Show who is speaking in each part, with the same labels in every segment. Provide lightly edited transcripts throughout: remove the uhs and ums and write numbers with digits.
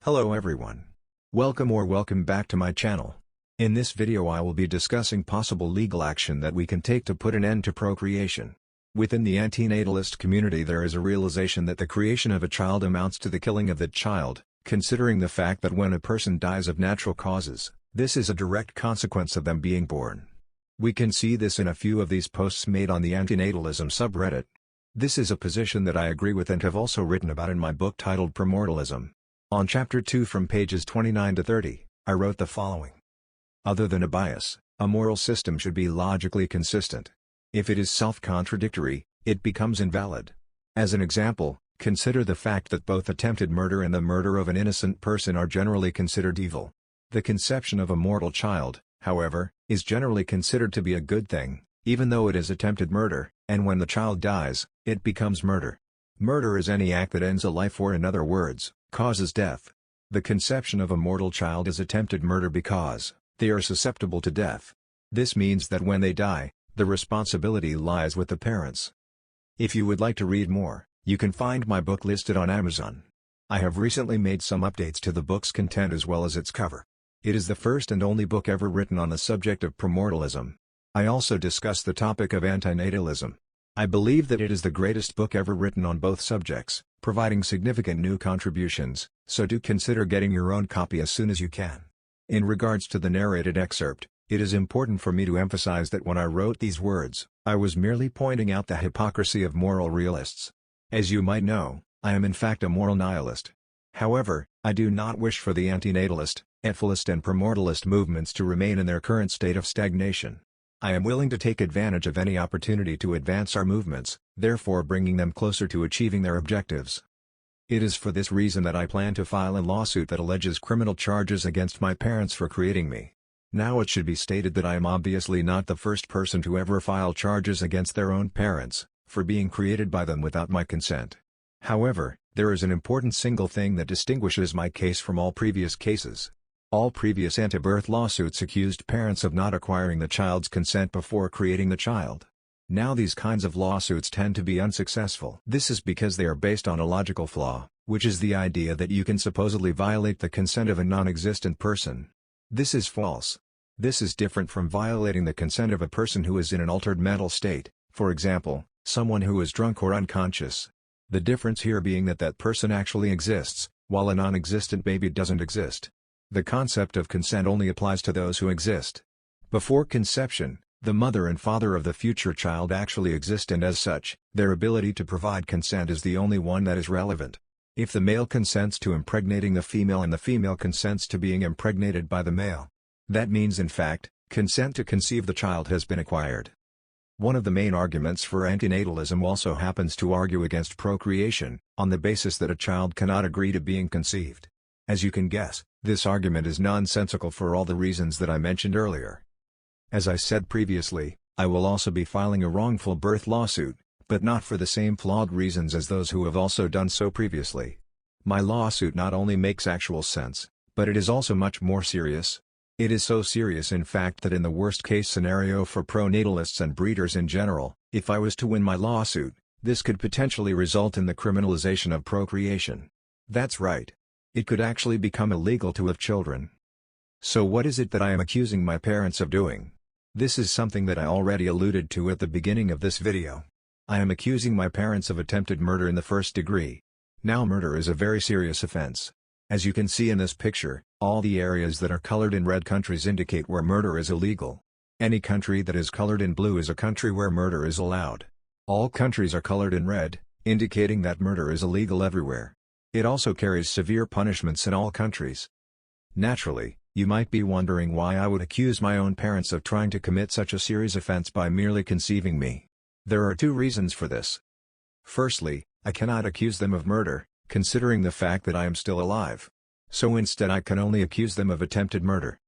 Speaker 1: Hello everyone. Welcome back to my channel. In this video I will be discussing possible legal action that we can take to put an end to procreation. Within the antinatalist community there is a realization that the creation of a child amounts to the killing of that child, considering the fact that when a person dies of natural causes, this is a direct consequence of them being born. We can see this in a few of these posts made on the antinatalism subreddit. This is a position that I agree with and have also written about in my book titled Premortalism. On Chapter 2 from pages 29 to 30, I wrote the following. Other than a bias, a moral system should be logically consistent. If it is self-contradictory, it becomes invalid. As an example, consider the fact that both attempted murder and the murder of an innocent person are generally considered evil. The conception of a mortal child, however, is generally considered to be a good thing, even though it is attempted murder, and when the child dies, it becomes murder. Murder is any act that ends a life or in other words, causes death. The conception of a mortal child is attempted murder because they are susceptible to death. This means that when they die, the responsibility lies with the parents. If you would like to read more, you can find my book listed on Amazon. I have recently made some updates to the book's content as well as its cover. It is the first and only book ever written on the subject of premortalism. I also discuss the topic of antinatalism. I believe that it is the greatest book ever written on both subjects, providing significant new contributions, so do consider getting your own copy as soon as you can. In regards to the narrated excerpt, it is important for me to emphasize that when I wrote these words, I was merely pointing out the hypocrisy of moral realists. As you might know, I am in fact a moral nihilist. However, I do not wish for the antinatalist, ethicalist and premortalist movements to remain in their current state of stagnation. I am willing to take advantage of any opportunity to advance our movements, therefore bringing them closer to achieving their objectives. It is for this reason that I plan to file a lawsuit that alleges criminal charges against my parents for creating me. Now it should be stated that I am obviously not the first person to ever file charges against their own parents, for being created by them without my consent. However, there is an important single thing that distinguishes my case from all previous cases. All previous anti-birth lawsuits accused parents of not acquiring the child's consent before creating the child. Now these kinds of lawsuits tend to be unsuccessful. This is because they are based on a logical flaw, which is the idea that you can supposedly violate the consent of a non-existent person. This is false. This is different from violating the consent of a person who is in an altered mental state, for example, someone who is drunk or unconscious. The difference here being that that person actually exists, while a non-existent baby doesn't exist. The concept of consent only applies to those who exist. Before conception, the mother and father of the future child actually exist and as such, their ability to provide consent is the only one that is relevant. If the male consents to impregnating the female and the female consents to being impregnated by the male, that means in fact, consent to conceive the child has been acquired. One of the main arguments for antinatalism also happens to argue against procreation, on the basis that a child cannot agree to being conceived. As you can guess, this argument is nonsensical for all the reasons that I mentioned earlier. As I said previously, I will also be filing a wrongful birth lawsuit, but not for the same flawed reasons as those who have also done so previously. My lawsuit not only makes actual sense, but it is also much more serious. It is so serious in fact that in the worst case scenario for pronatalists and breeders in general, if I was to win my lawsuit, this could potentially result in the criminalization of procreation. That's right. It could actually become illegal to have children. So what is it that I am accusing my parents of doing? This is something that I already alluded to at the beginning of this video. I am accusing my parents of attempted murder in the first degree. Now murder is a very serious offense. As you can see in this picture, all the areas that are colored in red countries indicate where murder is illegal. Any country that is colored in blue is a country where murder is allowed. All countries are colored in red, indicating that murder is illegal everywhere. It also carries severe punishments in all countries. Naturally, you might be wondering why I would accuse my own parents of trying to commit such a serious offense by merely conceiving me. There are two reasons for this. Firstly, I cannot accuse them of murder, considering the fact that I am still alive. So instead I can only accuse them of attempted murder.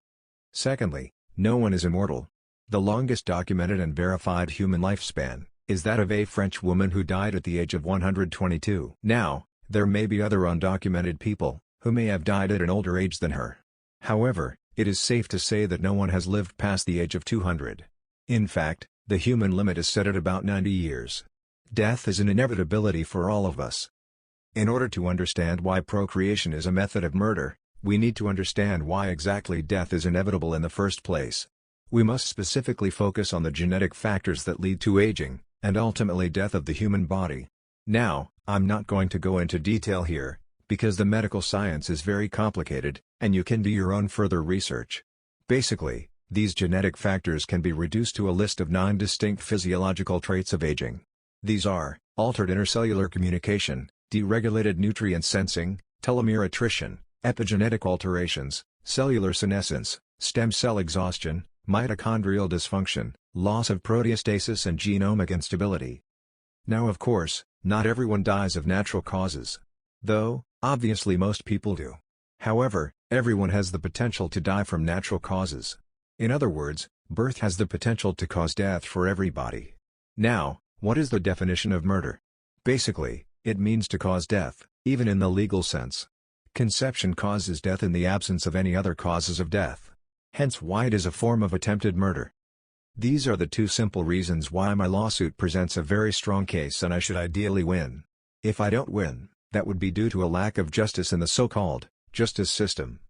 Speaker 1: Secondly, no one is immortal. The longest documented and verified human lifespan is that of a French woman who died at the age of 122. Now, there may be other undocumented people, who may have died at an older age than her. However, it is safe to say that no one has lived past the age of 200. In fact, the human limit is set at about 90 years. Death is an inevitability for all of us. In order to understand why procreation is a method of murder, we need to understand why exactly death is inevitable in the first place. We must specifically focus on the genetic factors that lead to aging, and ultimately death of the human body. Now, I'm not going to go into detail here, because the medical science is very complicated, and you can do your own further research. Basically, these genetic factors can be reduced to a list of 9 distinct physiological traits of aging. These are: altered intercellular communication, deregulated nutrient sensing, telomere attrition, epigenetic alterations, cellular senescence, stem cell exhaustion, mitochondrial dysfunction, loss of proteostasis and genomic instability. Now of course, not everyone dies of natural causes. Though, obviously most people do. However, everyone has the potential to die from natural causes. In other words, birth has the potential to cause death for everybody. Now, what is the definition of murder? Basically, it means to cause death, even in the legal sense. Conception causes death in the absence of any other causes of death. Hence why it is a form of attempted murder. These are the 2 simple reasons why my lawsuit presents a very strong case and I should ideally win. If I don't win, that would be due to a lack of justice in the so-called justice system.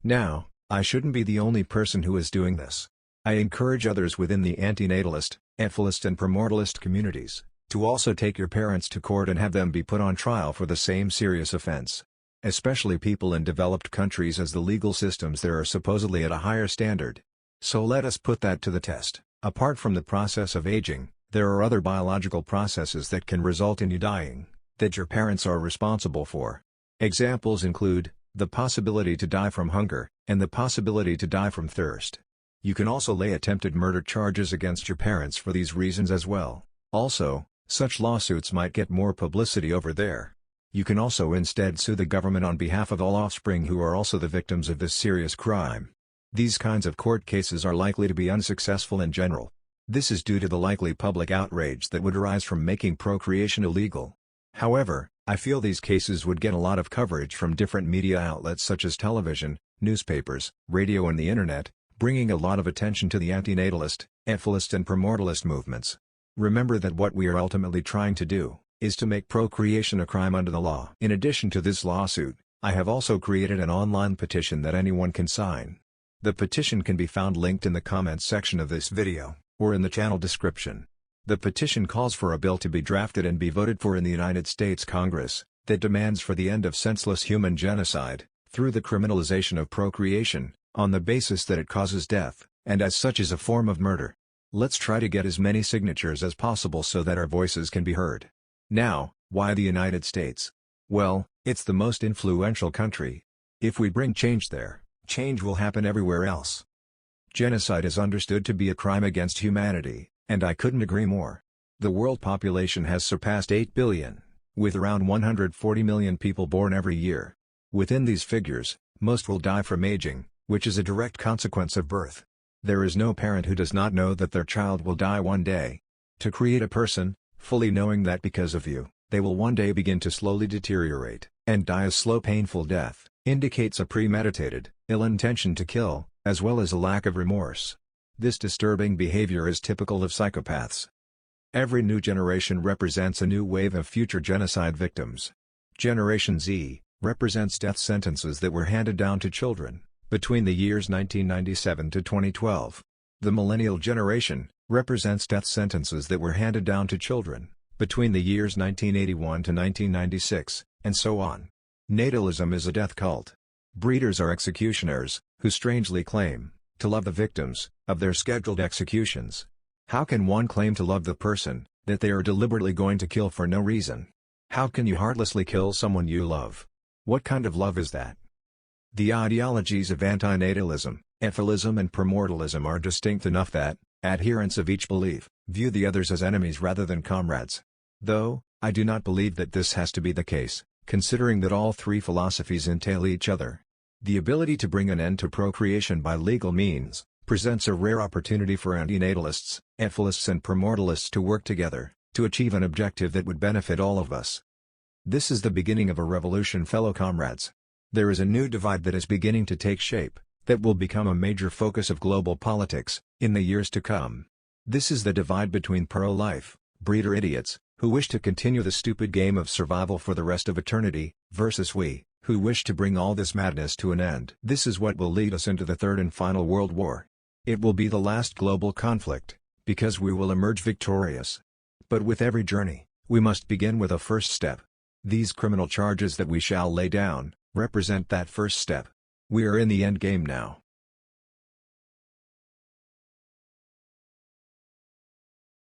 Speaker 1: Now, I shouldn't be the only person who is doing this. I encourage others within the antinatalist, ethicist and premortalist communities to also take your parents to court and have them be put on trial for the same serious offense. Especially people in developed countries, as the legal systems there are supposedly at a higher standard. So let us put that to the test. Apart from the process of aging, there are other biological processes that can result in you dying, that your parents are responsible for. Examples include the possibility to die from hunger, and the possibility to die from thirst. You can also lay attempted murder charges against your parents for these reasons as well. Also, such lawsuits might get more publicity over there. You can also instead sue the government on behalf of all offspring who are also the victims of this serious crime. These kinds of court cases are likely to be unsuccessful in general. This is due to the likely public outrage that would arise from making procreation illegal. However, I feel these cases would get a lot of coverage from different media outlets such as television, newspapers, radio and the internet, bringing a lot of attention to the antinatalist, ethicist and premortalist movements. Remember that what we are ultimately trying to do is to make procreation a crime under the law. In addition to this lawsuit, I have also created an online petition that anyone can sign. The petition can be found linked in the comments section of this video, or in the channel description. The petition calls for a bill to be drafted and be voted for in the United States Congress, that demands for the end of senseless human genocide, through the criminalization of procreation, on the basis that it causes death, and as such is a form of murder. Let's try to get as many signatures as possible so that our voices can be heard. Now, why the United States? Well, it's the most influential country. If we bring change there, change will happen everywhere else. Genocide is understood to be a crime against humanity, and I couldn't agree more. The world population has surpassed 8 billion, with around 140 million people born every year. Within these figures, most will die from aging, which is a direct consequence of birth. There is no parent who does not know that their child will die one day. To create a person, fully knowing that because of you, they will one day begin to slowly deteriorate, and die a slow painful death, indicates a premeditated, ill intention to kill, as well as a lack of remorse. This disturbing behavior is typical of psychopaths. Every new generation represents a new wave of future genocide victims. Generation Z represents death sentences that were handed down to children between the years 1997 to 2012. The millennial generation represents death sentences that were handed down to children between the years 1981 to 1996, and so on. Natalism is a death cult. Breeders are executioners, who strangely claim to love the victims of their scheduled executions. How can one claim to love the person that they are deliberately going to kill for no reason? How can you heartlessly kill someone you love? What kind of love is that? The ideologies of antinatalism, ethicalism and premortalism are distinct enough that adherents of each belief view the others as enemies rather than comrades. Though, I do not believe that this has to be the case, considering that all 3 philosophies entail each other. The ability to bring an end to procreation by legal means presents a rare opportunity for antinatalists, ethicists and premortalists to work together, to achieve an objective that would benefit all of us. This is the beginning of a revolution, fellow comrades. There is a new divide that is beginning to take shape, that will become a major focus of global politics, in the years to come. This is the divide between pro-life, breeder idiots, who wish to continue the stupid game of survival for the rest of eternity, versus we, who wish to bring all this madness to an end. This is what will lead us into the third and final World War. It will be the last global conflict, because we will emerge victorious. But with every journey, we must begin with a first step. These criminal charges that we shall lay down, represent that first step. We are in the end game now.